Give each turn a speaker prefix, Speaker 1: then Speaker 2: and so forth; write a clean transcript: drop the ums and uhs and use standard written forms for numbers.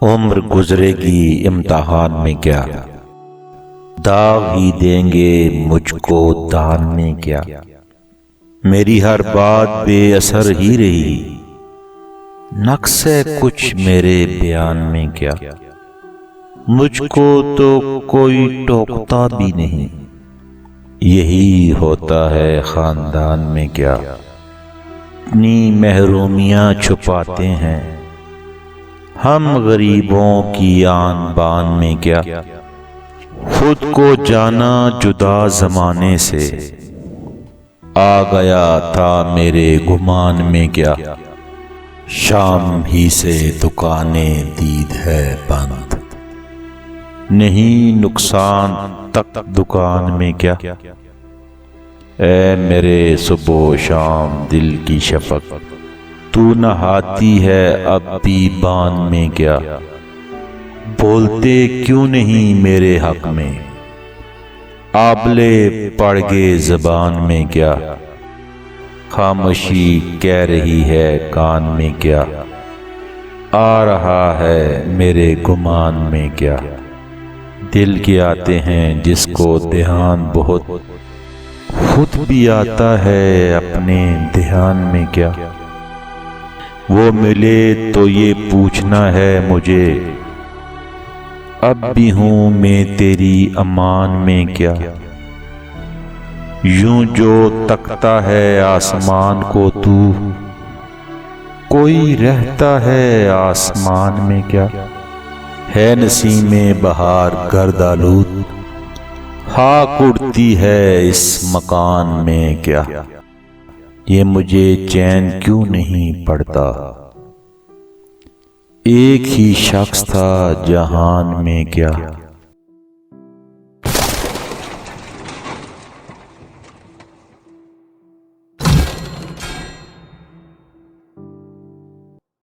Speaker 1: عمر گزرے گی امتحان میں کیا، داغ ہی دیں گے مجھ کو دان میں کیا۔ میری ہر بات بے اثر ہی رہی، نقص ہے کچھ میرے بیان میں کیا۔ مجھ کو تو کوئی ٹوکتا بھی نہیں، یہی ہوتا ہے خاندان میں کیا۔ اپنی محرومیاں چھپاتے ہیں ہم غریبوں کی آن بان میں کیا۔ خود کو جانا جدا زمانے سے، آ گیا تھا میرے گمان میں کیا۔ شام ہی سے دکانیں دید ہے بند، نہیں نقصان تک دکان میں کیا۔ اے میرے صبح و شام دل کی شفق، تو نہاتی ہے اب بھی بان میں کیا۔ بولتے کیوں نہیں میرے حق میں، آبلے پڑ گئے زبان میں کیا۔ خاموشی کہہ رہی ہے کان میں کیا، آ رہا ہے میرے گمان میں کیا۔ دل کے آتے ہیں جس کو دھیان بہت، خود بھی آتا ہے اپنے دھیان میں کیا۔ وہ ملے تو یہ پوچھنا ہے مجھے، اب بھی ہوں میں تیری امان میں کیا۔ یوں جو تکتا ہے آسمان کو تو، کوئی رہتا ہے آسمان میں کیا۔ ہے نسیم بہار گرد آلود، خاک اڑتی ہے اس مکان میں کیا۔ یہ مجھے چین کیوں نہیں پڑتا، ایک ہی شخص تھا جہان میں کیا۔